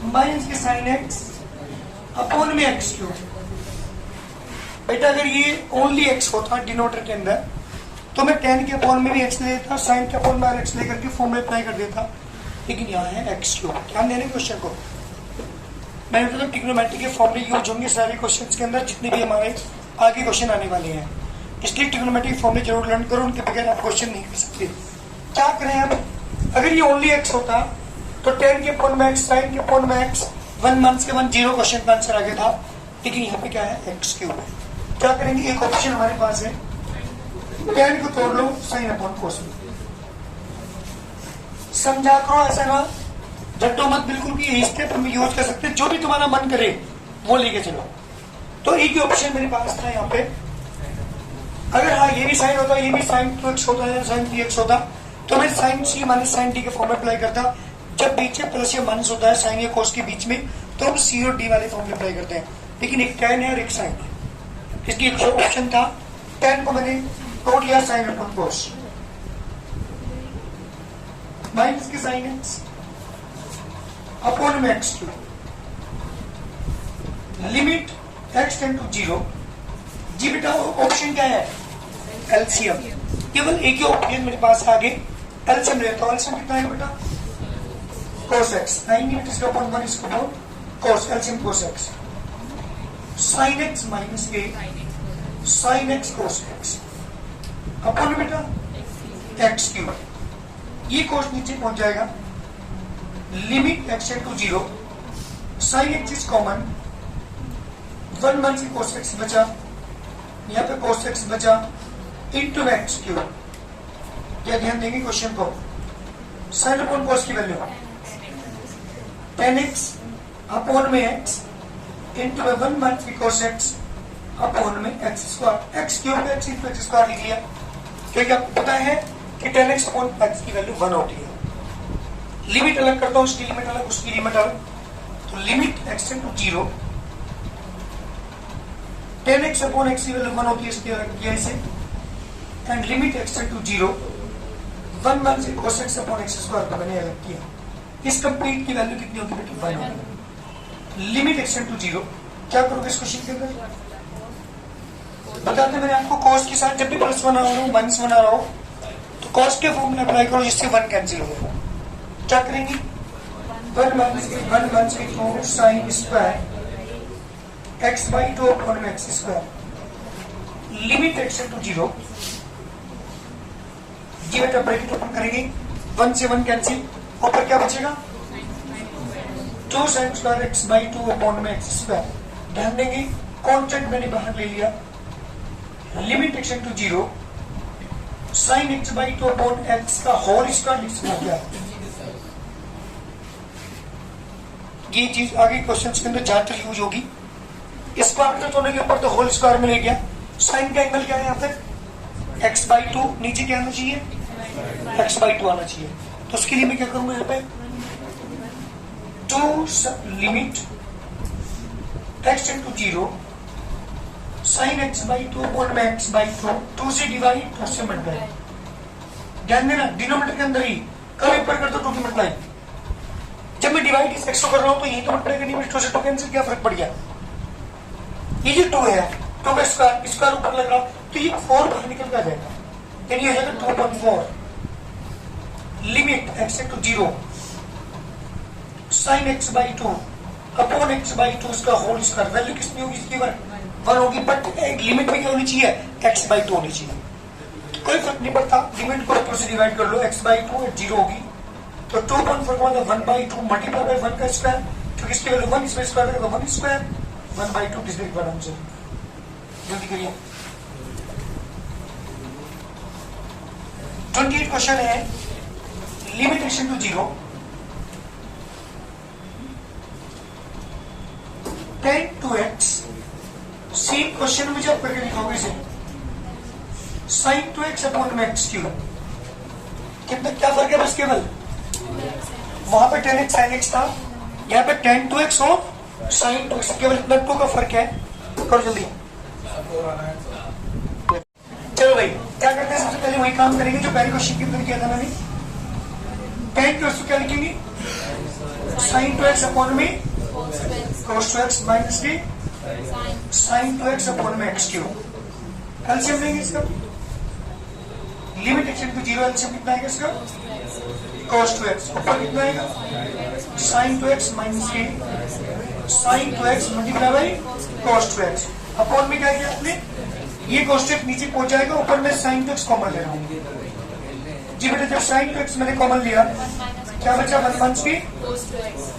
Minus के sine x upon में x cube. बेटा अगर ये ओनली एक्स होता डिनोटर के अंदर तो मैं टेन के अपॉन में भी एक्स ले देता, साइन के अपॉन में एक्स लेकर के फॉर्म में अप्लाई कर देता, लेकिन यहाँ है एक्स क्यूब। ध्यान देने क्वेश्चन को, मैंने बताया ट्रिग्नोमेट्री के फॉर्मूले यूज होंगे सारे क्वेश्चंस के अंदर जितने भी हमारे आगे क्वेश्चन आने वाले हैं, इसलिए ट्रिग्नोमेट्री फॉर्मूले जरूर लर्न करो, उनके बगैर आप क्वेश्चन नहीं कर सकते। क्या करें हम, अगर ये ओनली एक्स होता तो टेन के अपॉन में एक्स, साइन के अपॉन में एक्स, 1 मंथ के 1 0 क्वेश्चन का आंसर आगे था, लेकिन यहाँ पे क्या है एक्स क्यूब है। क्या करेंगे, एक ऑप्शन हमारे पास है, टेन को तोड़ लो साइन अपॉन कोस में। समझा करो, ऐसा ना झट्टो मत बिल्कुल कि यही स्टेप हम यूज कर सकते हैं, जो भी तुम्हारा मन करे वो लेके चलो। तो एक ही ऑप्शन मेरे पास था यहाँ पे, अगर हाँ ये भी साइन होता, ये भी साइन 2x होता है, साइन 3x होता, तो मैं साइन सी माइनस साइन डी के फॉर्म में अप्लाई करता। जब बीच में प्लस या माइनस होता है साइन या कोस के बीच में, तो हम सी और डी वाले फॉर्म में अप्लाई करते हैं, लेकिन एक टेन है और एक साइन है, इसलिए एक ऑप्शन था, टेन को मैंने तोड़ लिया साइन अपॉन कोस, माइनस के साइन एक्स अपॉन में x cube, limit x tend to 0। जी बेटा ऑप्शन क्या है, एलसीएम, केवल एक ही ऑप्शन मेरे पास आगे एलसीएम लेता हूं। एलसीएम कितना है बेटा, cos x, 9 इसका अपॉन 1 इसका upon cos, LCM cos x, sin x minus a sin x cos x upon बेटा x क्यूब, ये cos नीचे पहुंच जाएगा, limit x tend to 0, sin x is common, 1 मंथ से cos x बचा, यहाँ पे cos x बचा, इंटू एक्स क्यूब। क्या ध्यान देंगे क्वेश्चन को, साइन अपॉन cos की वैल्यू 10x अपॉन में x इंटू 1 मंथ की cos x अपॉन में x स्क्वायर, x क्यूब में x इंटू x स्क्वायर लिख लिया, क्योंकि आपको पता है कि 10x अपॉन x की वैल्यू 1 होती है। लिमिट अलग करता हूं, उसकी लिमिट अलग, उसकी लिमिट अलग, तो limit x into 0, 10x upon x की वैल्यू 1 होती है, इसकी अलग किया इसे, एंड लिमिट x टू 0, 1 मंथ से cos x upon x square को मैंने अलग किया। इस कंप्लीट की वैल्यू कितनी होगी बेटा, 1 होगी। लिमिट x टू 0, क्या करोगे इस क्वेश्चन के अंदर, बताते मैंने आपको cos के साथ जब भी प्लस 1 आ रहा हो, माइनस 1 आ रहा हो, तो cos के फॉर्म में अप्लाई करो, जिससे 1 कैंसिल हो। क्या करेंगे, 1 मंथ के 2 sine square x by 2 upon में x square, limit x to 0, जी बेटा ब्रैकेट ओपन करेंगे, 1 से 1 कैंसिल, ऊपर क्या बचेगा, 2 sin square x by 2 upon में x स्क्वायर। ध्यान देंगे कॉन्स्टेंट मैंने बाहर ले लिया, limit x to 0, sin x by 2 upon x का होल स्क्वायर लिख सकते हैं। ये चीज आगे क्वेश्चंस के अंदर ज्यादातर यूज होगी। स्क्वायर होने के ऊपर तो होल स्क्वायर में ले गया, साइन का एंगल क्या है यहाँ पे, x by 2, नीचे क्या आना चाहिए, x by 2 आना चाहिए, तो उसके लिए मैं क्या करूंगा यहाँ पे, 2 limit x to 0, sin x by 2 upon में x by 2 से डिवाइड, 2 से मल्टीप्लाई। ध्यान देना डिनोमिनेटर के अंदर ही कल ऊपर कर दो 2 की मल्टीप्लाई, जब मैं डिवाइड इस x को कर रहा हूं तो यही तो मल्टीप्लाई करनी है, 2 से 2 कैंसिल, क्या फर्क पड़ गया, ये जो 2 है, 2 का स्क्वायर ऊपर लग रहा, तो ये 4 बाहर निकल के आ जाएगा, यानी हो जाएगा 2.4, limit x to 0, sin x by 2 upon x by 2 इसका होल स्क्वायर, वैल्यू कितनी होगी इसकी, 1 होगी, बट एक लिमिट में क्या होनी चाहिए, x by 2 होनी चाहिए, कोई फर्क नहीं पड़ता, लिमिट को ऊपर से डिवाइड कर लो, x by 2 0 होगी, तो 2.4 का मतलब 1 by 2 मल्टीप्लाई बाय 1 का स्क्वायर, क्योंकि इसकी वैल्यू 1, इसमें स्क्वायर करेगा 1 square, 1 by 2 divide by answer. जल्दी करिए, 28 क्वेश्चन है, limit x to 0, 10 to x, same question में जब करके लिखोगे इसे, sin 2x अपॉन में x क्यूब, कितना क्या फर्क है बस, केवल वहां पे 10x sin x था, यहाँ पे 10 to x हो sin 2x, केवल इतना 2 का फर्क है। करो जल्दी, चलो भाई क्या करते हैं, सबसे पहले वही काम करेंगे जो पहले क्वेश्चन के अंदर किया था मैंने, 10 to x क्या लिखेंगे, साइन टू एक्स अपॉन में कोस टू एक्स माइनस के साइन टू एक्स अपॉन में एक्स क्यूब। एलसीएम लेंगे इसका, limit x to zero, LCM कितना आएगा इसका कोस टू एक्स, ऊपर कितना आएगा साइन टू एक्स माइनस के sine two x multiply by cos two x upon में क्या किया आपने, ये कोस टू एक्स नीचे पहुंच जाएगा, ऊपर में साइन टू एक्स कॉमन ले रहा हूँ जी बेटा। जब साइन टू एक्स मैंने कॉमन लिया क्या बचा, वन मंथ की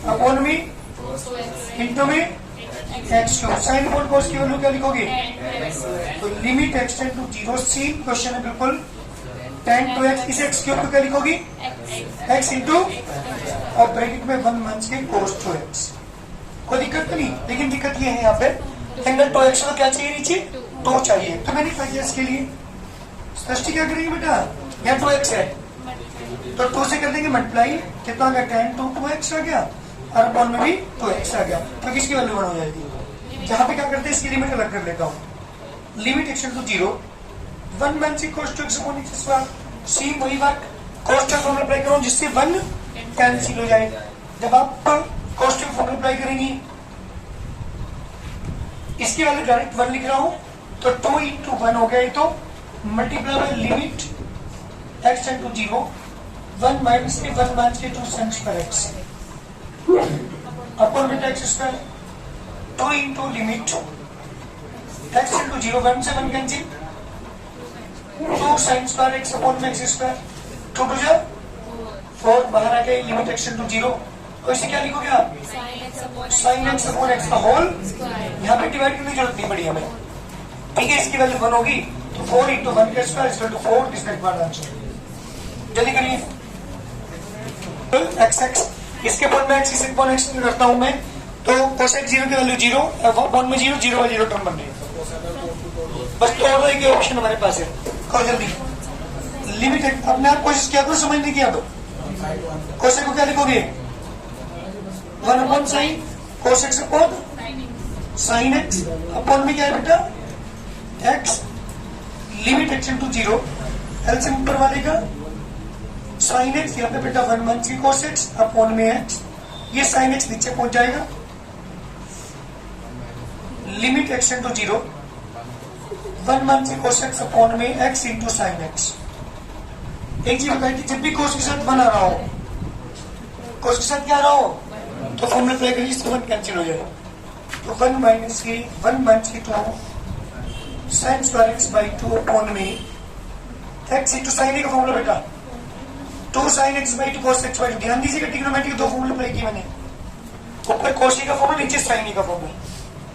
अपॉन में इंटू में x cube, sine upon cos की वैल्यू क्या लिखोगे, तो limit x tend to zero, same question है बिल्कुल, टेन टू एक्स, इस एक्स क्यूब को क्या लिखोगी एक्स इंटू और ब्रैकेट में वन मंथ के कोस टू एक्स। कोई दिक्कत तो नहीं, लेकिन दिक्कत ये है यहाँ पे एंगल टू एक्स को क्या चाहिए नीचे टू चाहिए, तो मैंने कहा इसके लिए सृष्टि क्या करेंगे बेटा, यहाँ टू एक्स है तो टू से कर देंगे मल्टीप्लाई, कितना आ गया टेन टू टू एक्स आ गया और अपॉन में भी टू एक्स आ गया, तो किसकी वैल्यू वन हो जाएगी। जहाँ पे क्या करते हैं इसकी लिमिट अलग कर लेता हूँ, limit x to zero, one one से cos two x upon x square, same वही बात कोस टू फॉर्मूला अप्लाई करो जिससे वन कैंसिल हो जाए। जब आप कोस टू फॉर्मूला अप्लाई करेंगी, इसकी वैल्यू डायरेक्ट वन लिख रहा हूँ तो टू इंटू वन हो गया, तो multiply by limit x tend to zero, one minus के वन माइनस के two sine square x upon में x square, two into limit x tend to zero, one से one cancel, two sine square x upon में x square, two two जा four, बाहर आ गए limit x tend to zero, तो इसे क्या लिखोगे आप साइन एक्स अपॉन एक्स का होल, यहाँ पे डिवाइड करने की जरूरत नहीं पड़ी हमें, ठीक है। इसकी वैल्यू वन होगी तो फोर इंटू वन का square equal to four, this का आंसर। जल्दी करिए, एक्स एक्स इसके अपॉन में एक्स, इसके अपॉन एक्स करता हूं मैं, तो कोसेक जीरो की वैल्यू जीरो, अपॉन में जीरो, जीरो जीरो टर्म बन रही है, बस तोड़ एक ऑप्शन हमारे पास है, करो जल्दी। लिमिट अपने आप कोशिश किया करो समझने की, अब कोसेक को क्या लिखोगे one upon sine cos x upon sine x, upon में क्या है बेटा x, limit x into zero, LCM ऊपर वाले का साइन एक्स, यहाँ पे बेटा वन मंथ की कोस एक्स अपॉन में एक्स, ये साइन एक्स नीचे पहुंच जाएगा, limit x into zero, one मंथ की कोस एक्स अपॉन में एक्स इंटू साइन एक्स। एक चीज बताइए कि जब भी कोस के साथ वन आ रहा हो, कोस के साथ क्या आ रहा हो तो फॉर्मूला अप्लाई करिए, इसको वन कैंसिल हो जाएगा, तो वन माइनस की वन मंथ की two sine square x by two upon में एक्स इंटू साइन ए का फॉर्मूला बेटा two sine x by two cos x by two. ध्यान दीजिएगा ट्रिग्नोमेट्री के दो फॉर्मूले अप्लाई किए मैंने, ऊपर कोस ए का फॉर्मूला, नीचे साइन ए का फॉर्मूला,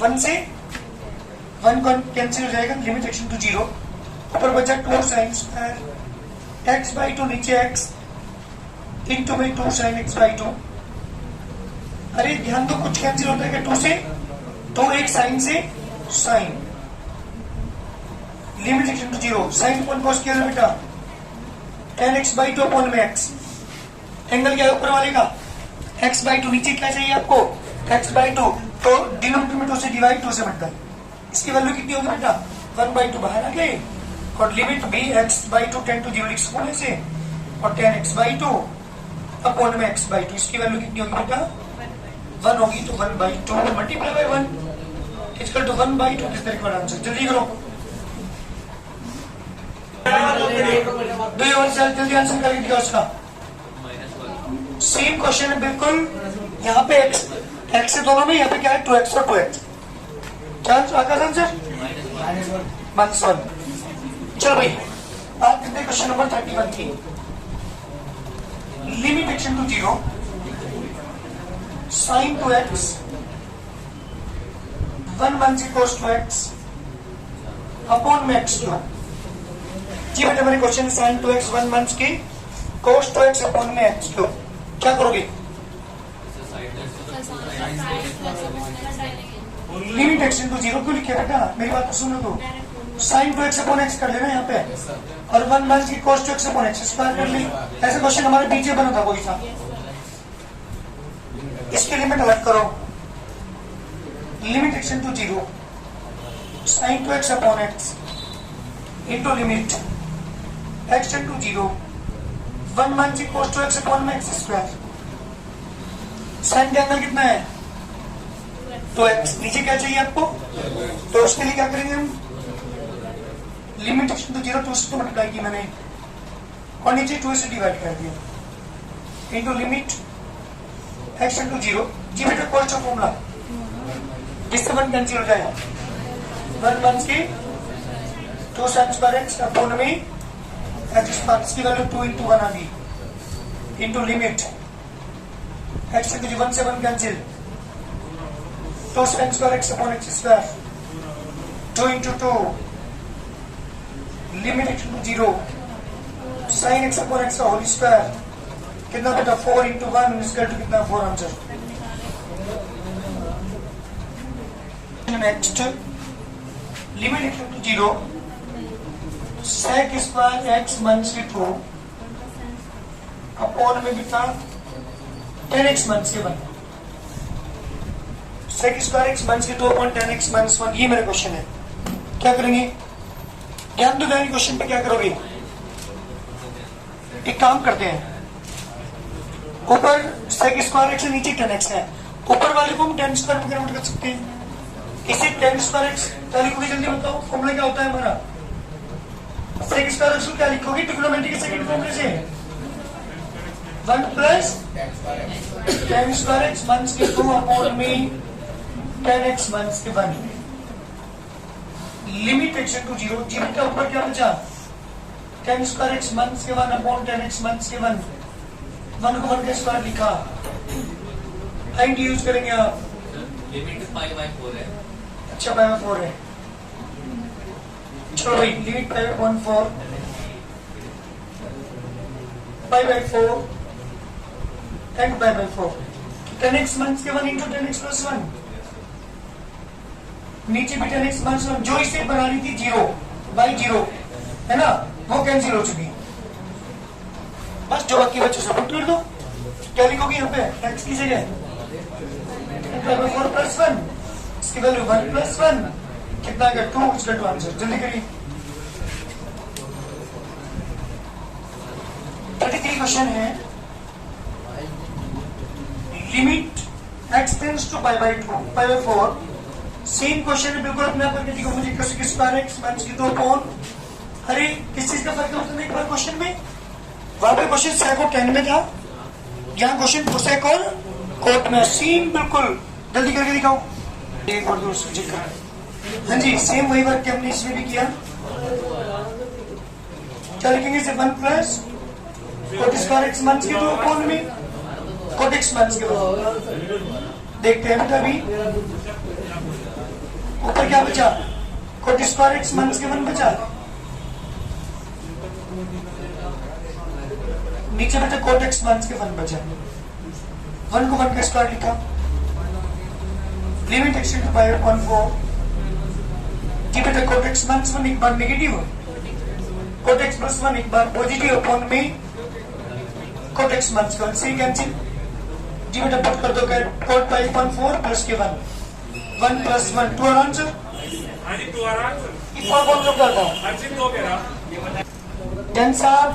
वन से वन कैंसिल हो जाएगा, लिमिट एक्स टू जीरो, ऊपर बचा two sine square x by two, नीचे एक्स इंटू में two sine x by two. अरे ध्यान दो, कुछ कैंसिल होता है क्या टू से, तो एक साइन से sine, limit x to zero, sine upon cos किया बेटा tan x by two upon में एक्स, एंगल क्या है ऊपर वाले का एक्स बाई टू, नीचे क्या चाहिए आपको एक्स बाई टू, तो डिनोमिनेटर में टू से डिवाइड, टू से मल्टीप्लाई, इसकी वैल्यू कितनी होगी बेटा वन बाई टू, बाहर आ गए, और लिमिट भी x by two tend to zero लिख सकूं से, और tan x by two upon में एक्स बाई टू, इसकी वैल्यू कितनी होगी बेटा वन होगी, तो one by two multiply by one equal to one by two, this the required answer. जल्दी करो, जल्दी आंसर करके दिखाओ उसका। सेम क्वेश्चन है बिल्कुल, यहाँ पे एक्स एक्स से दोनों में, यहाँ पे क्या है टू एक्स और टू एक्स, क्या आकाश आंसर माइनस वन। चलो भाई बात करते हैं क्वेश्चन नंबर 31 की, limit x to zero, sine two x, one one से कोस टू एक्स अपॉन में एक्स क्यूब। जी बेटा मेरे question sine two x one मंथ की कोस टू एक्स अपॉन में एक्स क्यूब, क्या करोगे लिमिट एक्स इंटू जीरो क्यों लिखे बेटा, मेरी बात तो सुनो, तो sine two x upon x कर लेना यहाँ पे, और वन मंथ की cos two x upon x square कर ली। ऐसा क्वेश्चन हमारे पीछे बना था कोई सा, इसकी लिमिट अलग करो, limit x into zero, sine two x upon x into limit x into zero, one मंथ की कोस टू एक्स अपॉन में एक्स स्क्वायर, साइन का एंगल कितना है 2x। नीचे क्या चाहिए आपको, तो उसके लिए क्या करेंगे हम, लिमिट एक्स टू 0 2 से मल्टीप्लाई की मैंने और नीचे 2 से डिवाइड कर दिया इंटू लिमिट एक्स इंटू 0। जी बेटा कौन सा फॉर्मूला जिससे 1 कैंसिल हो जाएगा, 1 1 की 2 sin स्क्वायर एक्स अपॉन में एक्स स्क्वायर, इसकी वैल्यू 2 इंटू 1 आ गई इंटू लिमिट एक्स इंटू 1 से 1 cancel, 2 sin square x upon x square 2 into 2 limit x into 0 sine x upon x whole square कितना बेटा 4 इंटू 1 इसका कितना 4 answer. Next limit x into 0 sec square x minus 2 upon में बेटा 10x minus 1 sec square x minus 2 upon 10x minus 1। ये मेरा question है, क्या करेंगे, ध्यान दो क्वेश्चन पे क्या करोगे। एक काम करते हैं, ऊपर sec स्क्वायर एक्स है नीचे 10x है, ऊपर वाले को हम 10 स्क्वायर में कन्वर्ट कर सकते हैं। इसे 10 स्क्वायर एक्स क्या लिखोगे जल्दी बताओ, फॉर्मूला क्या होता है हमारा, sec स्क्वायर एक्स को क्या लिखोगे ट्रिग्नोमेट्री के सेकंड फॉर्मूले से 1 plus 10 square x minus 2 upon में 10x minus 1 limit x to 0। जी बेटा ऊपर क्या बचा 10 square x minus 1 upon 10x minus 1 1 को 1 का स्क्वायर लिखा, एंड यूज करेंगे आप, लिमिट पाई बाय 4 है। अच्छा पाई बाय 4 है, चलो भाई limit pi by 1 4 pi by 4 and pi by 4 10x minus 1 into 10x plus 1 नीचे भी 10x माइनस 1 जो इसे बना रही थी 0 बाई 0 है ना, वो कैंसिल हो चुकी, बस जो बाकी बच्चों से पुट कर दो। क्या लिखोगे यहाँ पे x की जगह 4 प्लस 1 इसकी वैल्यू 1 प्लस 1 कितना आएगा 2, इसका 2 आंसर। जल्दी करिए 33 क्वेश्चन है, limit x tends to pi by 2 pi by 4। Same question है बिल्कुल अपने आप करके दिखाओ मुझे, sec square x minus 2 upon, अरे किस चीज का फर्क है उसमें एक बार क्वेश्चन में, वहां पे क्वेश्चन sec और tan में था, यहाँ क्वेश्चन cosec और cot में, सेम बिल्कुल। जल्दी करके दिखाओ एक और दूसरा चेक करें। हाँ जी सेम वही वर्क हमने इसमें भी किया, क्या लिखेंगे इसे 1 plus cot square x minus 2 upon में cot x माइनस 2। देखते हैं बेटा अभी ऊपर क्या बचा cot स्क्वायर एक्स माइनस 1 बचा, नीचे बचा cot x माइनस 1 बचा, 1 को 1 का स्क्वायर लिखा, लिमिट एक्स टू पाई 1 4 जी बेटा cot x माइनस 1 एक बार नेगेटिव, cot x प्लस 1 एक बार पॉजिटिव अपॉन में cot x माइनस 1 से कैंसिल। जी बेटा पुट कर दो cot पाई 1 4 प्लस के 1 1 प्लस 1 2 आंसर। हाँ जी 2 आंसर। इस पर कौन लोग करता हूँ हाँ जी 2 मेरा। जन साहब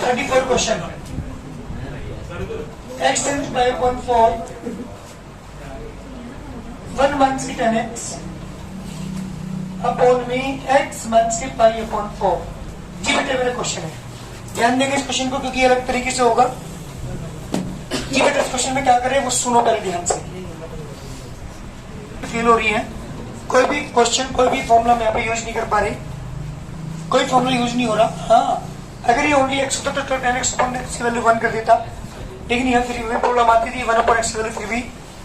34 question, x tends by 1 4 1 minus 10x upon में x माइनस पाई अपॉन 4। जी बेटा मेरा क्वेश्चन है, ध्यान देंगे इस क्वेश्चन को क्योंकि अलग तरीके से होगा। जी बेटा इस क्वेश्चन में क्या करें वो सुनो पहले ध्यान से, फेल हो रही है, कोई भी क्वेश्चन कोई भी फॉर्मूला मैं यहाँ पे यूज नहीं कर पा रही, कोई फॉर्मूला यूज नहीं हो रहा। हाँ अगर ये ओनली x होता तो 10x अपॉन x की वैल्यू 1 कर देता, लेकिन यहाँ फिर में प्रॉब्लम आती थी 1 अपॉन x की वैल्यू फिर भी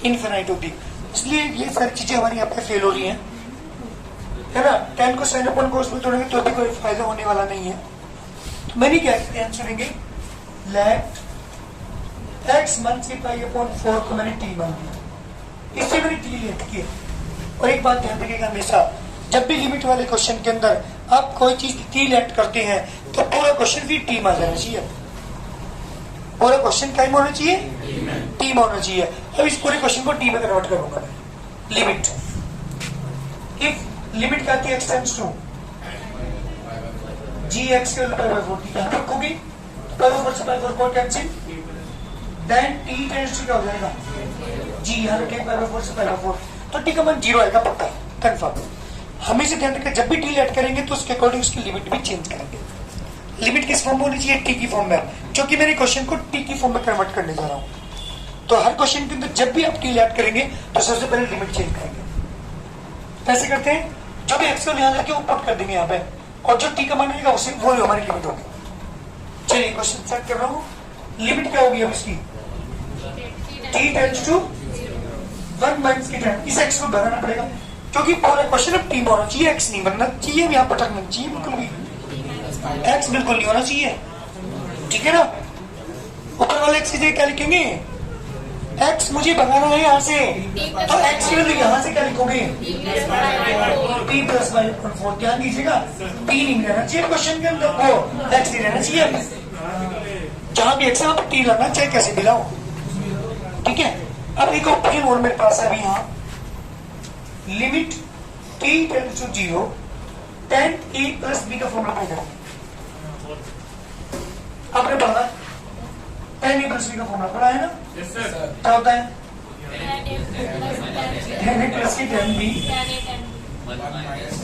इनफिनाइट होती, इसलिए ये सारी चीजें हमारी यहाँ पे फेल हो रही हैं, है ना। 10 को साइन अपॉन कोस में तोड़ेंगे तो भी कोई फायदा होने वाला नहीं है। तो मैंने क्या आंसर देंगे, लेट x मल्टीप्लाई अपॉन 4 को मैंने t मान दिया, इससे मैंने t लेट किया। और एक बात ध्यान रखिएगा हमेशा जब भी लिमिट वाले क्वेश्चन के अंदर आप कोई चीज t लेट करते हैं तो पूरा क्वेश्चन भी t में जाना चाहिए, पूरा क्वेश्चन क्या होना चाहिए t में होना चाहिए। अब इस पूरे क्वेश्चन को t में कन्वर्ट करूंगा मैं। लिमिट इफ लिमिट क्या थी x tends to g x के ऊपर 4 यहाँ रखोगी, पर ऊपर से 4 को cancel, then t tends to क्या हो जाएगा जी, यहाँ रखें पाई बाय 4 से पाई बाय 4, तो टी का मान 0 आएगा पक्का कंफर्म। हमेशा ध्यान रखें जब भी टी ऐड करेंगे तो उसके अकॉर्डिंग उसकी लिमिट भी चेंज करेंगे। लिमिट किस फॉर्म में होनी चाहिए, टी की फॉर्म में, क्योंकि मेरे क्वेश्चन को टी की फॉर्म में कन्वर्ट करने जा रहा हूँ। तो हर क्वेश्चन के अंदर जब भी आप टी ऐड करेंगे तो सबसे पहले लिमिट चेंज करेंगे। कैसे करते हैं, जो भी एक्स को यहाँ लेके पुट कर देंगे यहाँ पे, और जो टी का मान आएगा उसी वो हमारी लिमिट होगी। चलिए क्वेश्चन सेट कर रहा हूँ, लिमिट क्या होगी अब इसकी, टी टेंड्स टू 1 माइनस की टाइम, इस एक्स को बनाना पड़ेगा क्योंकि पूरा क्वेश्चन अब टी में होना चाहिए, एक्स नहीं बनना चाहिए, यहाँ पटकना चाहिए बिल्कुल भी, एक्स बिल्कुल नहीं होना चाहिए, ठीक है ना। ऊपर वाले एक्स की जगह क्या लिखेंगे, एक्स मुझे भगाना है यहाँ से, तो एक्स की वैल्यू यहाँ से क्या लिखोगे, टी प्लस वाई 4। ध्यान दीजिएगा टी नहीं रहना चाहिए क्वेश्चन के अंदर, वो एक्स नहीं रहना चाहिए, जहां भी एक्स है वहां टी लाना चाहे कैसे भी लाओ, ठीक है। अब एक ऑप्शन और मेरे पास है अभी यहाँ, limit t tends to 0 tan a plus b का फॉर्मूला अप्लाई करें। आपने पढ़ा tan a प्लस बी का फॉर्मूला पढ़ा है ना, Yes, sir. क्या होता है, tan a प्लस की tan b 1 minus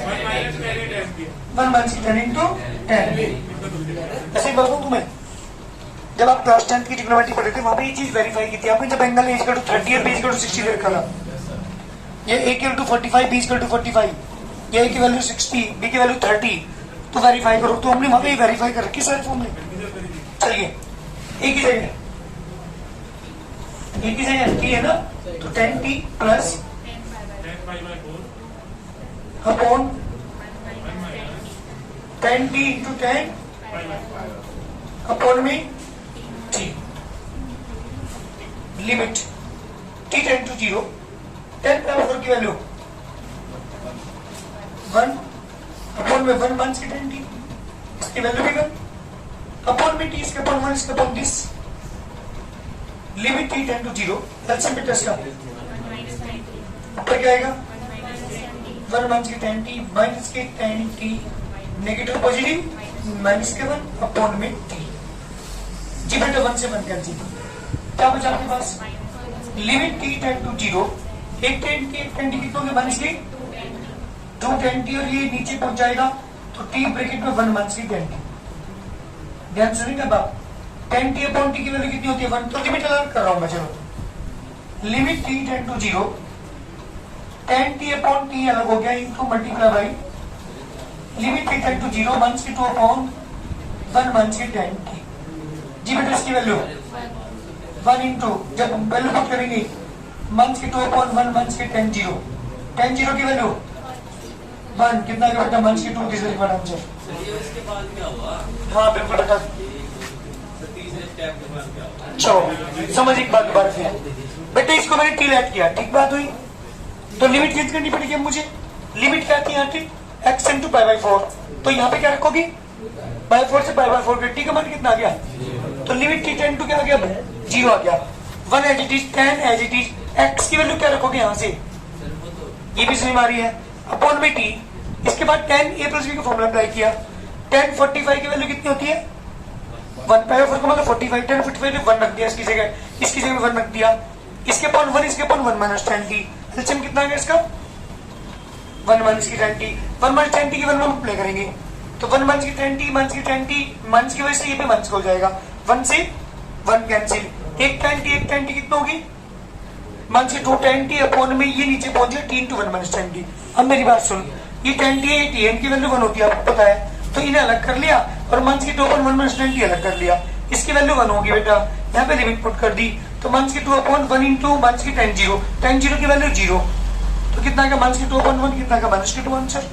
10 SB. 1 minus की tan into tan b। ऐसे बताऊं तुम्हें, जब आप क्लास 10 की ट्रिग्नोमेट्री पढ़े थे वहां पे ये चीज वेरीफाई की थी आपने, जब एंगल a = 30 और b = 60 रखा था, ये a = 45 b = 45, ये a की वैल्यू 60 b की वैल्यू 30, तो वेरीफाई करो, तो हमने वहां पे वेरीफाई कर रखी सारे फॉर्मूले। चलिए एक ही जगह t है ना, तो 10t plus 10 pi by 4. Upon 1 minus 10t into 10 pi by 5. Upon में t, limit t tend to 0, 10 power 4 की वैल्यू 1 अपॉन में 1 माइनस की 10t, इसकी वैल्यू भी 1 अपॉन में t, इसके अपॉन 1, इसके upon this, limit t tend to 0, LCM पे टेस्ट का ऊपर क्या आएगा 1 माइनस की 10t माइनस की 10t, नेगेटिव पॉजिटिव माइनस के 1 अपॉन में t, जी बेटा 1 से 1 कैंसिल, क्या बचा आपके पास, लिमिट t टेंड टू 0, एक 10t कितने होंगे माइनस की 2 10t, और ये नीचे पहुंच जाएगा तो t ब्रैकेट में 1 माइनस की 10t। ध्यान सुनिएगा बाप, 10t अपॉन t की वैल्यू कितनी होती है 1, तो लिमिट अलग कर रहा हूं मैं, चलो limit t tend to 0, 10t upon t अलग हो गया into multiply by limit t tend to 0 minus की 2 अपॉन 1 माइनस की 10t, जी बेटा इसकी वैल्यू 1 इंटू, जब वैल्यू पुट करेंगे माइनस की 2 अपॉन 1 माइनस की 10 0 की वैल्यू 1, कितना का बेटा माइनस की 2 तीसरे बार आंसर, चलिए इसके बाद क्या हुआ, हाँ बिल्कुल बेटा। तीसरे स्टेप के बाद क्या हुआ, चलो समझ एक बात दोबारा फिर, बेटा इसको मैंने टी ऐड किया, ठीक बात हुई, तो लिमिट चेंज करनी पड़ेगी अब मुझे, लिमिट क्या थी यहाँ थी x इंटू पाई बाई 4, तो यहाँ पे क्या रखोगी बाई 4 से पाई बाई 4 टी का मान कितना आ गया, तो लिमिट टी टेंड टू क्या आ गया 0 आ गया, 1 as it is 10 as it is, x की वैल्यू क्या रखोगे यहाँ से, ये भी सही मारी है, अपॉन में t, इसके बाद 10 a प्लस b का फॉर्मूला अप्लाई किया, 10 45 की वैल्यू कितनी होती है 1 पाई बाई 4 का मतलब 45, 10 45 ने 1 रख दिया इसकी जगह 1 रख दिया, इसके अपॉन 1, इसके अपॉन 1 माइनस 10t, एलसीएम कितना आ गया इसका 1 माइनस की 10t, 1 माइनस 10t की वैल्यू हम अप्लाई करेंगे, तो 1 माइनस की 10t माइनस की 10t माइनस की वजह से ये भी माइनस हो जाएगा, 1 से 1 कैंसिल, एक 10t कितना होगी माइनस की 2 10t अपॉन में ये नीचे पहुंच गया t इंटू 1 माइनस 10t। अब मेरी बात सुन, ये 10t है, t की वैल्यू 1 होती है आपको पता है, तो इन्हें अलग कर लिया और माइनस की 2 अपॉन 1 माइनस 10t अलग कर लिया, इसकी वैल्यू 1 होगी बेटा, यहाँ पे लिमिट पुट कर दी, तो माइनस की 2 अपॉन 1 इंटू माइनस की 10 0 की वैल्यू 0, तो कितना का माइनस की 2 अपॉन 1, कितना का माइनस की 2 आंसर।